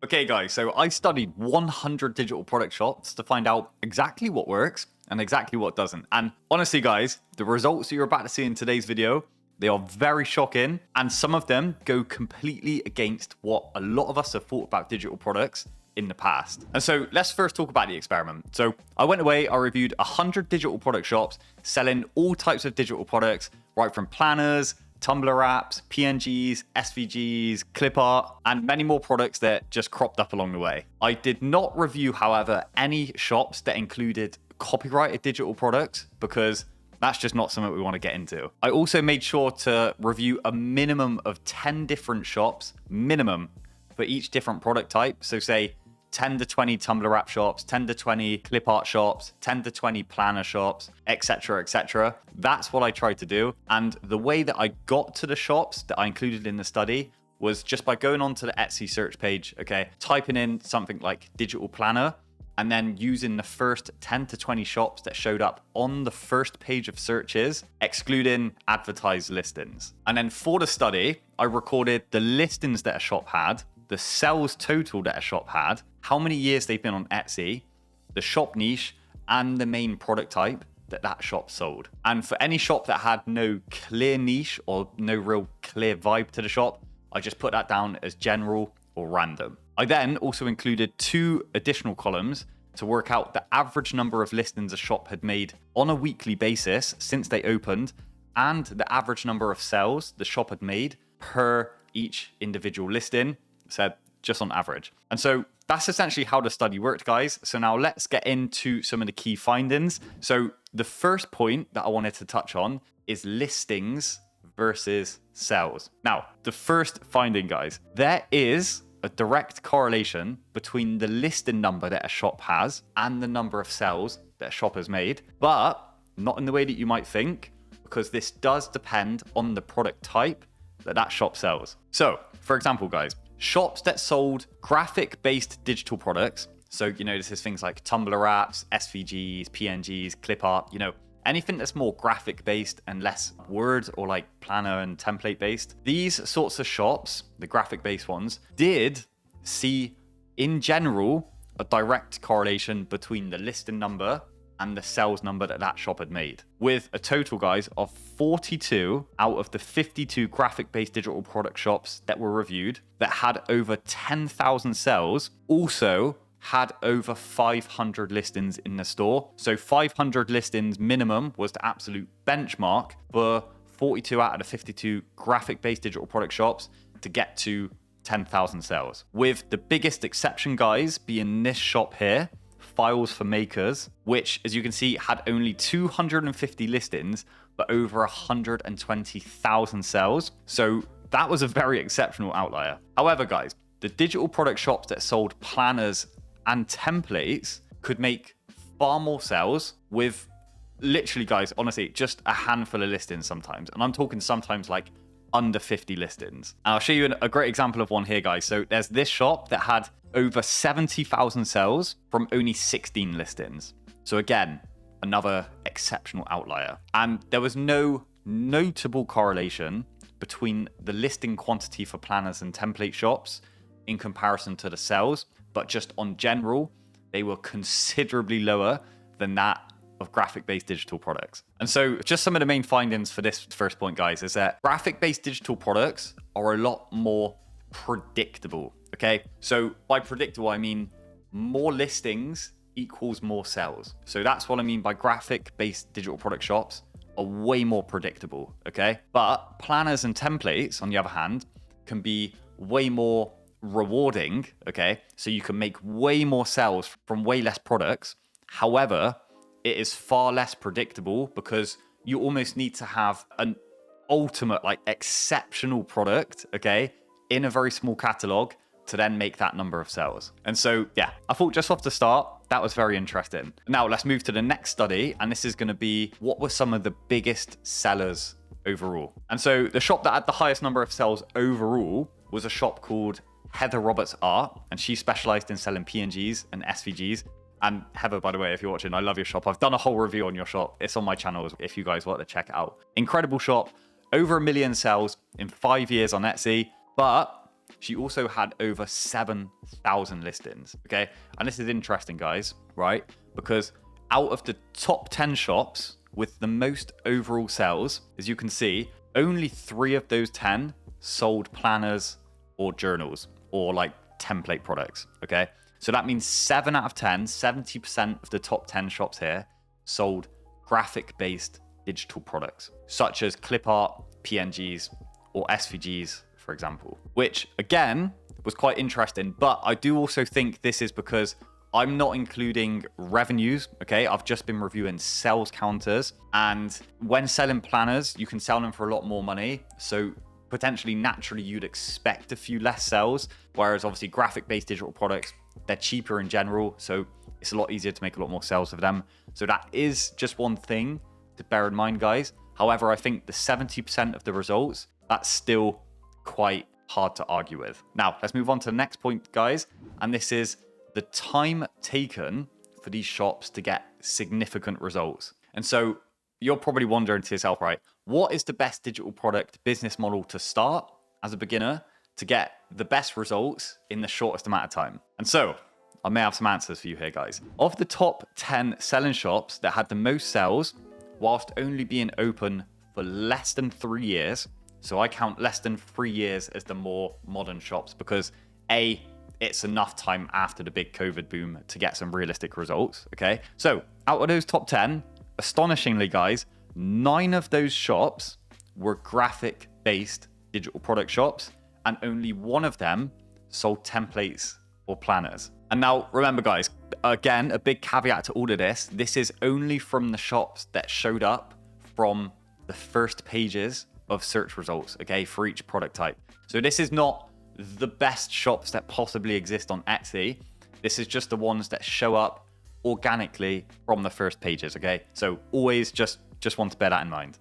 Okay, guys, so I studied 100 digital product shops to find out exactly what works and exactly what doesn't. And honestly, guys, the results that you're about to see in today's video, they are very shocking, and some of them go completely against what a lot of us have thought about digital products in the past. And so let's first talk about the experiment. So I went away, I reviewed 100 digital product shops selling all types of digital products, right from planners, Tumblr apps, PNGs, SVGs, clip art, and many more products that just cropped up along the way. I did not review, however, any shops that included copyrighted digital products because that's just not something we want to get into. I also made sure to review a minimum of 10 different shops, minimum, for each different product type. So say 10 to 20 Tumblr app shops, 10 to 20 clip art shops, 10 to 20 planner shops, etc., etc. That's what I tried to do. And the way that I got to the shops that I included in the study was just by going onto the Etsy search page, okay, typing in something like digital planner, and then using the first 10 to 20 shops that showed up on the first page of searches, excluding advertised listings. And then for the study, I recorded the listings that a shop had, the sales total that a shop had, how many years they've been on Etsy, the shop niche, and the main product type that that shop sold. And for any shop that had no clear niche or no real clear vibe to the shop, I just put that down as general or random. I then also included 2 additional columns to work out the average number of listings a shop had made on a weekly basis since they opened, and the average number of sales the shop had made per each individual listing, said just on average. And so that's essentially how the study worked, guys. So now let's get into some of the key findings. So the first point that I wanted to touch on is listings versus sales. Now, the first finding, guys, there is a direct correlation between the listing number that a shop has and the number of sales that a shop has made, but not in the way that you might think, because this does depend on the product type that that shop sells. So, for example, guys, shops that sold graphic-based digital products, so, this is things like Tumblr apps, SVGs, PNGs, clip art, anything that's more graphic-based and less word or like planner and template-based. These sorts of shops, the graphic-based ones, did see, in general, a direct correlation between the listing number and the sales number that that shop had made, with a total, guys, of 42 out of the 52 graphic-based digital product shops that were reviewed that had over 10,000 sales also had over 500 listings in the store. So 500 listings minimum was the absolute benchmark for 42 out of the 52 graphic-based digital product shops to get to 10,000 sales. With the biggest exception, guys, being this shop here, Files for Makers, which, as you can see, had only 250 listings, but over 120,000 sales. So that was a very exceptional outlier. However, guys, the digital product shops that sold planners and templates could make far more sales with literally, guys, honestly, just a handful of listings sometimes. And I'm talking sometimes like under 50 listings. And I'll show you a great example of one here, guys. So there's this shop that had over 70,000 sales from only 16 listings. So again, another exceptional outlier. And there was no notable correlation between the listing quantity for planners and template shops in comparison to the sales, but just on general, they were considerably lower than that of graphic-based digital products. And so just some of the main findings for this first point, guys, is that graphic-based digital products are a lot more predictable, okay? So by predictable, I mean more listings equals more sales. So that's what I mean by graphic-based digital product shops are way more predictable, okay? But planners and templates, on the other hand, can be way more rewarding, okay? So you can make way more sales from way less products. However, it is far less predictable because you almost need to have an ultimate, like, exceptional product, okay, in a very small catalog to then make that number of sales. And so, yeah, I thought just off the start, that was very interesting. Now let's move to the next study. And this is going to be what were some of the biggest sellers overall. And so the shop that had the highest number of sales overall was a shop called Heather Roberts Art. And she specialized in selling PNGs and SVGs. And Heather, by the way, if you're watching, I love your shop. I've done a whole review on your shop. It's on my channel if you guys want to check it out. Incredible shop. Over 1 million sales in 5 years on Etsy. But she also had over 7,000 listings. Okay. And this is interesting, guys, right? Because out of the top 10 shops with the most overall sales, as you can see, only 3 of those 10 sold planners or journals or like template products. Okay. So that means 7 out of 10, 70% of the top 10 shops here sold graphic-based digital products, such as clip art, PNGs, or SVGs, for example, which again was quite interesting. But I do also think this is because I'm not including revenues, okay? I've just been reviewing sales counters. And when selling planners, you can sell them for a lot more money. So potentially, naturally, you'd expect a few less sales. Whereas obviously graphic-based digital products, they're cheaper in general. So it's a lot easier to make a lot more sales of them. So that is just one thing to bear in mind, guys. However, I think the 70% of the results, that's still quite hard to argue with. Now, let's move on to the next point, guys. And this is the time taken for these shops to get significant results. And so you're probably wondering to yourself, right, what is the best digital product business model to start as a beginner to get the best results in the shortest amount of time? And so I may have some answers for you here, guys. Of the top 10 selling shops that had the most sales, whilst only being open for less than 3 years, so I count less than 3 years as the more modern shops because A, it's enough time after the big COVID boom to get some realistic results, okay? So out of those top 10, astonishingly, guys, 9 of those shops were graphic-based digital product shops, and only 1 of them sold templates or planners. And now, remember, guys, again, a big caveat to all of this. This is only from the shops that showed up from the first pages of search results, okay, for each product type. So this is not the best shops that possibly exist on Etsy. This is just the ones that show up organically from the first pages, okay? So always just want to bear that in mind.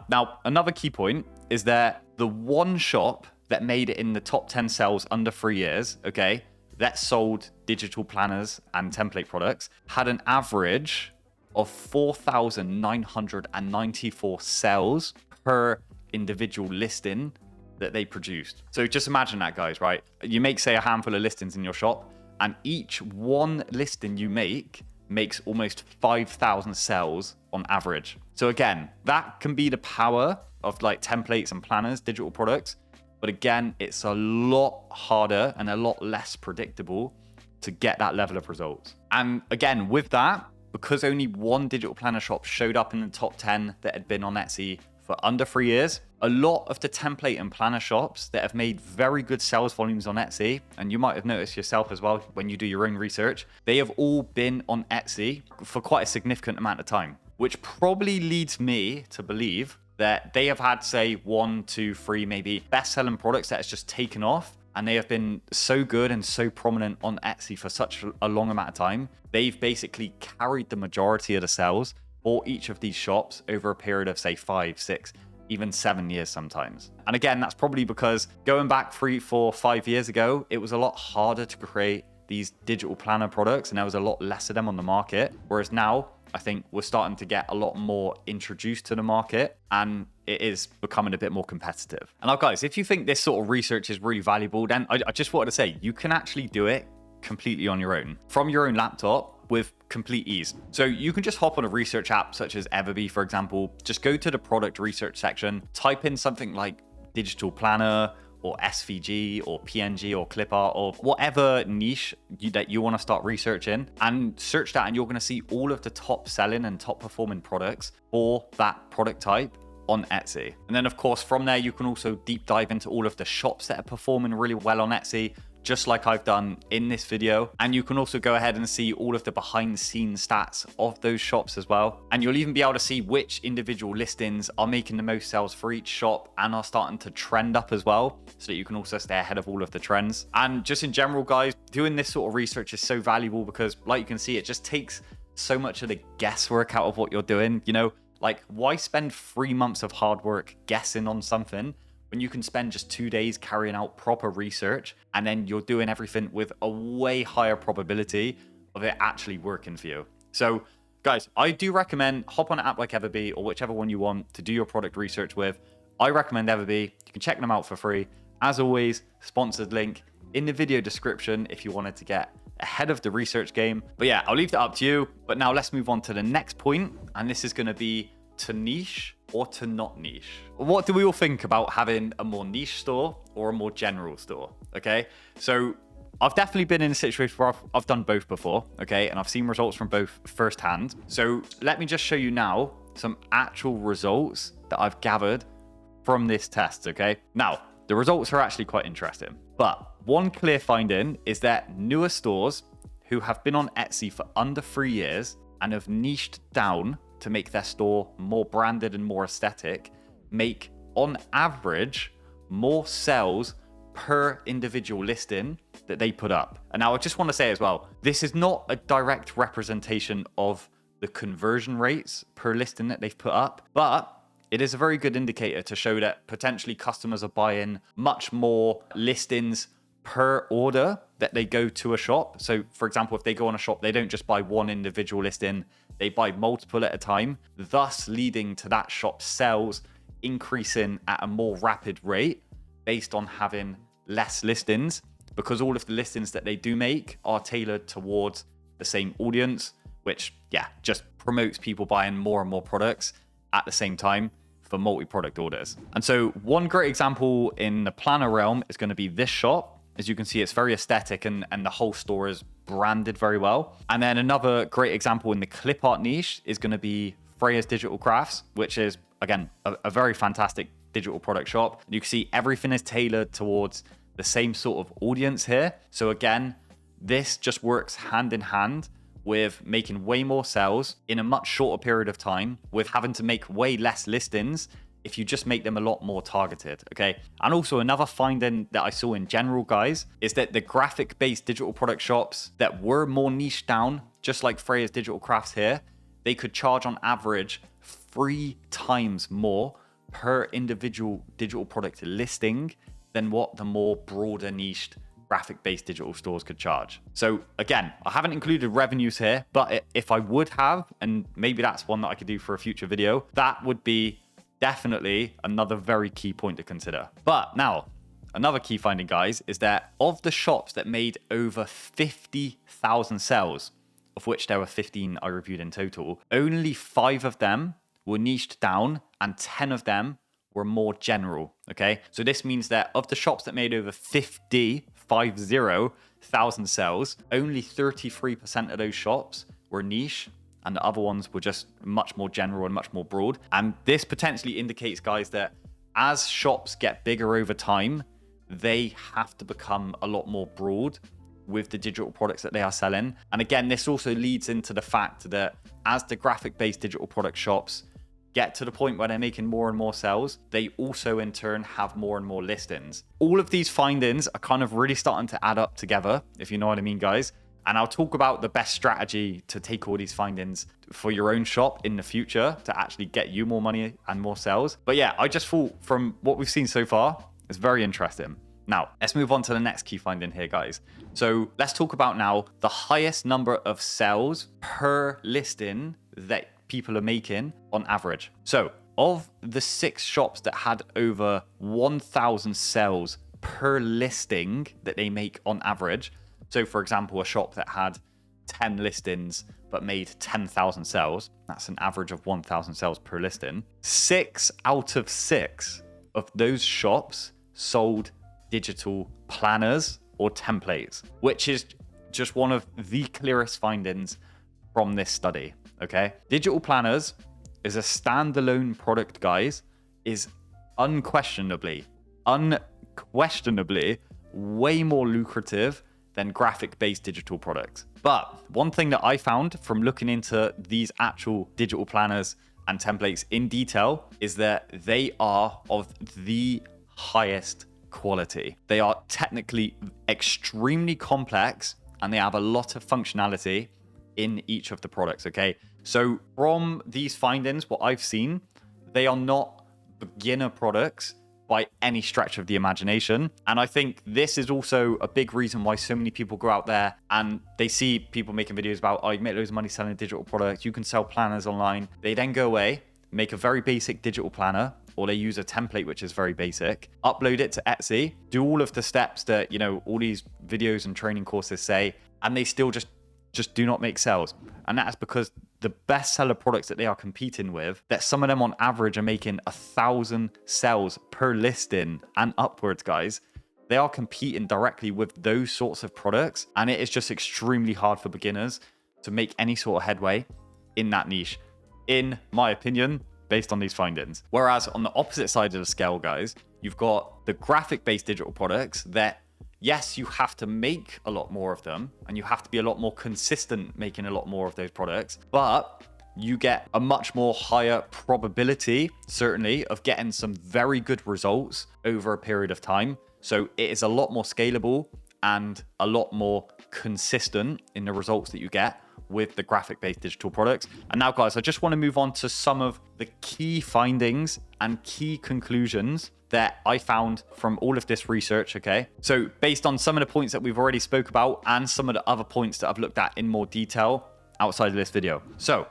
Now, another key point is that the one shop that made it in the top 10 sales under 3 years, okay, that sold digital planners and template products had an average of 4,994 sales per individual listing that they produced. So just imagine that, guys, right? You make, say, a handful of listings in your shop, and each one listing you make makes almost 5,000 sales on average. So again, that can be the power of like templates and planners, digital products. But again, it's a lot harder and a lot less predictable to get that level of results. And again, with that, because only one digital planner shop showed up in the top 10 that had been on Etsy for under 3 years, a lot of the template and planner shops that have made very good sales volumes on Etsy, and you might have noticed yourself as well when you do your own research, they have all been on Etsy for quite a significant amount of time, which probably leads me to believe that they have had, say, 1, 2, 3, maybe best-selling products that has just taken off, and they have been so good and so prominent on Etsy for such a long amount of time. They've basically carried the majority of the sales for each of these shops over a period of, say, 5, 6, even 7 years sometimes. And again, that's probably because going back 3, 4, 5 years ago, it was a lot harder to create these digital planner products, and there was a lot less of them on the market. Whereas now, I think we're starting to get a lot more introduced to the market, and it is becoming a bit more competitive. And now, guys, if you think this sort of research is really valuable, then I just wanted to say you can actually do it completely on your own from your own laptop with complete ease. So you can just hop on a research app such as Everbee, for example, just go to the product research section, type in something like digital planner or SVG or PNG or clip art or whatever niche that you want to start researching, and search that, and you're going to see all of the top selling and top performing products for that product type on Etsy. And then of course from there you can also deep dive into all of the shops that are performing really well on Etsy, just like I've done in this video. And you can also go ahead and see all of the behind the scenes stats of those shops as well. And you'll even be able to see which individual listings are making the most sales for each shop and are starting to trend up as well, so that you can also stay ahead of all of the trends. And just in general, guys, doing this sort of research is so valuable because, like you can see, it just takes so much of the guesswork out of what you're doing. You know, like, why spend 3 months of hard work guessing on something when you can spend just 2 days carrying out proper research, and then you're doing everything with a way higher probability of it actually working for you? So guys, I do recommend hop on an app like Everbee or whichever one you want to do your product research with. I recommend Everbee. You can check them out for free. As always, sponsored link in the video description if you wanted to get ahead of the research game. But yeah, I'll leave that up to you. But now let's move on to the next point, and this is going to be to niche or to not niche. What do we all think about having a more niche store or a more general store? Okay, so I've definitely been in a situation where I've done both before, okay, and I've seen results from both firsthand. So let me just show you now some actual results that I've gathered from this test, okay? Now, the results are actually quite interesting, but one clear finding is that newer stores who have been on Etsy for under 3 years and have niched down to make their store more branded and more aesthetic make, on average, more sales per individual listing that they put up. And now I just want to say as well, this is not a direct representation of the conversion rates per listing that they've put up, but it is a very good indicator to show that potentially customers are buying much more listings per order that they go to a shop. So for example, if they go on a shop, they don't just buy one individual listing, they buy multiple at a time, thus leading to that shop's sales increasing at a more rapid rate based on having less listings, because all of the listings that they do make are tailored towards the same audience, which just promotes people buying more and more products at the same time for multi-product orders. And so one great example in the planner realm is going to be this shop. As you can see, it's very aesthetic and the whole store is branded very well. And then another great example in the clip art niche is going to be Freya's Digital Crafts, which is, again, a very fantastic digital product shop. You can see everything is tailored towards the same sort of audience here. So again, this just works hand in hand with making way more sales in a much shorter period of time, with having to make way less listings if you just make them a lot more targeted, okay? And also another finding that I saw in general, guys, is that the graphic-based digital product shops that were more niche down, just like Freya's Digital Crafts here, they could charge on average 3 times more per individual digital product listing than what the more broader niched graphic-based digital stores could charge. So again, I haven't included revenues here, but if I would have, and maybe that's one that I could do for a future video, that would be definitely another very key point to consider. But now, another key finding, guys, is that of the shops that made over 50,000 sales, of which there were 15 I reviewed in total, only 5 of them were niched down and 10 of them were more general, okay? So this means that of the shops that made over 50,000 sales, only 33% of those shops were niche, and the other ones were just much more general and much more broad. And this potentially indicates, guys, that as shops get bigger over time, they have to become a lot more broad with the digital products that they are selling. And again, this also leads into the fact that as the graphic-based digital product shops get to the point where they're making more and more sales, they also in turn have more and more listings. All of these findings are kind of really starting to add up together, if you know what I mean, guys. And I'll talk about the best strategy to take all these findings for your own shop in the future to actually get you more money and more sales. But yeah, I just thought from what we've seen so far, it's very interesting. Now, let's move on to the next key finding here, guys. So let's talk about now the highest number of sales per listing that people are making on average. So of the 6 shops that had over 1,000 sales per listing that they make on average, so for example, a shop that had 10 listings but made 10,000 sales, that's an average of 1,000 sales per listing, 6 out of 6 of those shops sold digital planners or templates, which is just one of the clearest findings from this study. Okay, digital planners is a standalone product, guys, is unquestionably way more lucrative than graphic-based digital products. But one thing that I found from looking into these actual digital planners and templates in detail is that they are of the highest quality. They are technically extremely complex and they have a lot of functionality in each of the products, okay? So from these findings, what I've seen, they are not beginner products by any stretch of the imagination. And I think this is also a big reason why so many people go out there and they see people making videos about, oh, you make loads of money selling a digital product, you can sell planners online. They then go away, make a very basic digital planner, or they use a template which is very basic, upload it to Etsy, do all of the steps that, you know, all these videos and training courses say, and they still just do not make sales. And that's because the bestseller products that they are competing with, that some of them on average are making 1,000 sales per listing and upwards, guys. They are competing directly with those sorts of products, and it is just extremely hard for beginners to make any sort of headway in that niche, in my opinion, based on these findings. Whereas on the opposite side of the scale, guys, you've got the graphic-based digital products that, yes, you have to make a lot more of them, and you have to be a lot more consistent making a lot more of those products, but you get a much more higher probability, certainly, of getting some very good results over a period of time. So it is a lot more scalable and a lot more consistent in the results that you get with the graphic-based digital products. And now, guys, I just want to move on to some of the key findings and key conclusions that I found from all of this research, okay? So based on some of the points that we've already spoke about and some of the other points that I've looked at in more detail outside of this video. So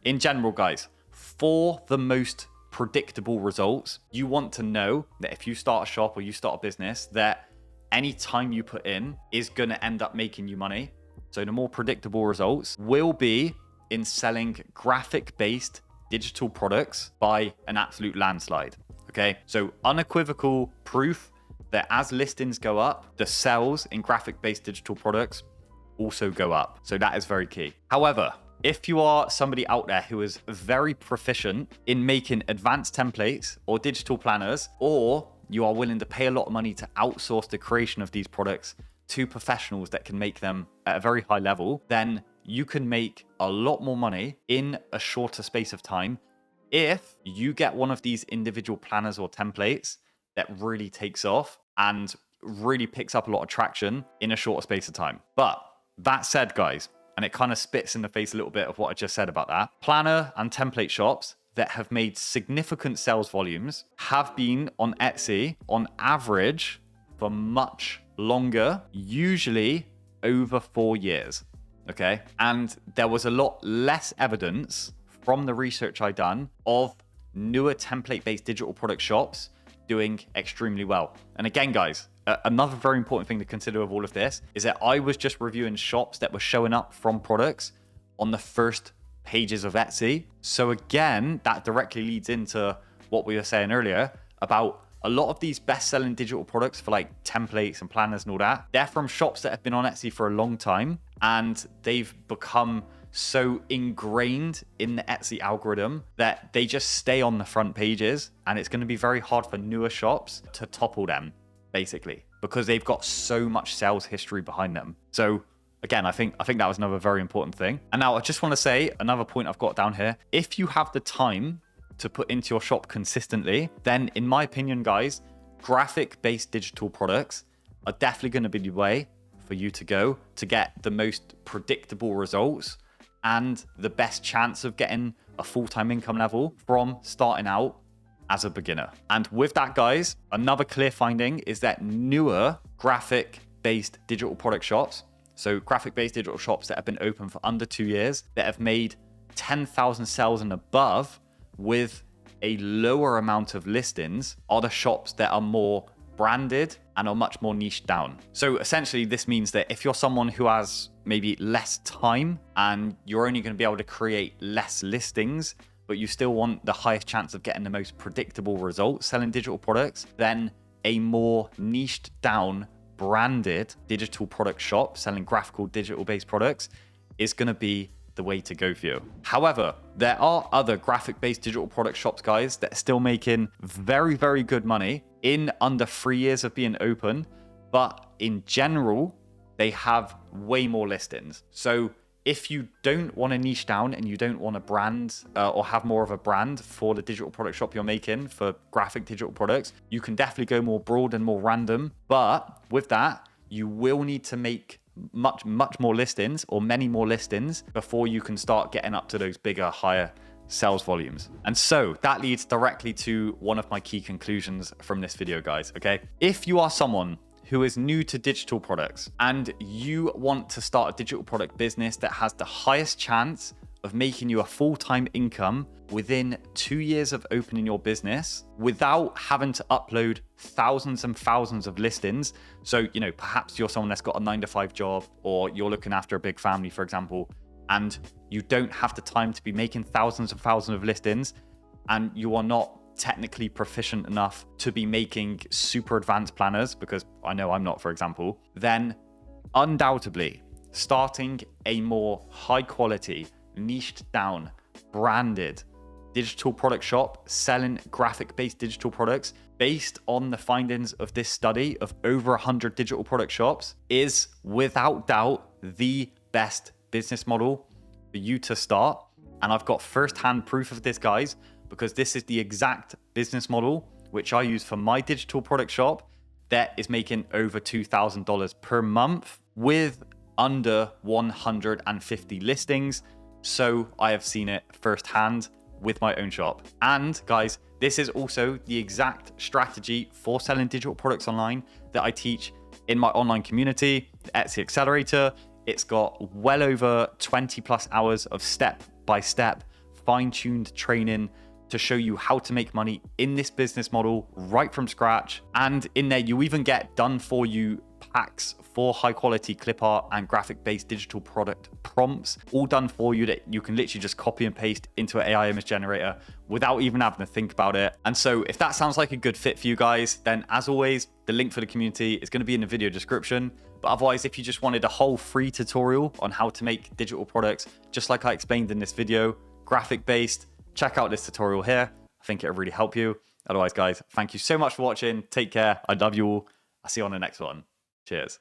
in general, guys, for the most predictable results, you want to know that if you start a shop or you start a business, that any time you put in is going to end up making you money. So the more predictable results will be in selling graphic-based digital products by an absolute landslide. Okay, so unequivocal proof that as listings go up, the sales in graphic-based digital products also go up. So that is very key. However, if you are somebody out there who is very proficient in making advanced templates or digital planners, or you are willing to pay a lot of money to outsource the creation of these products to professionals that can make them at a very high level, then you can make a lot more money in a shorter space of time if you get one of these individual planners or templates that really takes off and really picks up a lot of traction in a shorter space of time. But that said, guys, and it kind of spits in the face a little bit of what I just said about that, planner and template shops that have made significant sales volumes have been on Etsy on average for much longer, usually over 4 years. Okay. And there was a lot less evidence from the research I done of newer template-based digital product shops doing extremely well. And again, guys, another very important thing to consider of all of this is that I was just reviewing shops that were showing up from products on the first pages of Etsy. So again, that directly leads into what we were saying earlier about a lot of these best-selling digital products for like templates and planners and all that. They're from shops that have been on Etsy for a long time, and they've become so ingrained in the Etsy algorithm that they just stay on the front pages, and it's going to be very hard for newer shops to topple them, basically, because they've got so much sales history behind them. So again, I think that was another very important thing. And now I just want to say another point I've got down here. If you have the time to put into your shop consistently, then in my opinion, guys, graphic-based digital products are definitely going to be the way for you to go to get the most predictable results and the best chance of getting a full-time income level from starting out as a beginner. And with that, guys, another clear finding is that newer graphic-based digital product shops, so graphic-based digital shops that have been open for under 2 years, that have made 10,000 sales and above with a lower amount of listings, are the shops that are more branded and are much more niched down. So essentially, this means that if you're someone who has maybe less time and you're only going to be able to create less listings, but you still want the highest chance of getting the most predictable results selling digital products, then a more niched down, branded digital product shop selling graphical digital-based products is going to be the way to go for you. However, there are other graphic-based digital product shops, guys, that are still making very, very good money in under 3 years of being open, but in general, they have way more listings. So if you don't want to niche down and you don't want a brand or have more of a brand for the digital product shop you're making for graphic digital products, you can definitely go more broad and more random. But with that, you will need to make much more listings or many more listings before you can start getting up to those bigger, higher sales volumes. And so that leads directly to one of my key conclusions from this video, guys. Okay. If you are someone who is new to digital products and you want to start a digital product business that has the highest chance of making you a full-time income within 2 years of opening your business without having to upload thousands and thousands of listings. So, perhaps you're someone that's got a 9-to-5 job, or you're looking after a big family, for example, and you don't have the time to be making thousands and thousands of listings, and you are not technically proficient enough to be making super advanced planners, because I know I'm not, for example, then undoubtedly starting a more high quality, niched down, branded digital product shop selling graphic-based digital products based on the findings of this study of over 100 digital product shops is without doubt the best business model for you to start. And I've got first-hand proof of this, guys, because this is the exact business model which I use for my digital product shop that is making over $2,000 per month with under 150 listings. So I have seen it firsthand with my own shop. And guys, this is also the exact strategy for selling digital products online that I teach in my online community, the Etsy Accelerator. It's got well over 20 plus hours of step-by-step fine-tuned training to show you how to make money in this business model right from scratch. And in there, you even get done for you packs for high quality clip art and graphic based digital product prompts, all done for you that you can literally just copy and paste into an AI image generator without even having to think about it. And so if that sounds like a good fit for you guys, then as always, the link for the community is going to be in the video description. But otherwise, if you just wanted a whole free tutorial on how to make digital products, just like I explained in this video, graphic based, check out this tutorial here. I think it'll really help you. Otherwise, guys, thank you so much for watching. Take care. I love you all. I'll see you on the next one. Cheers.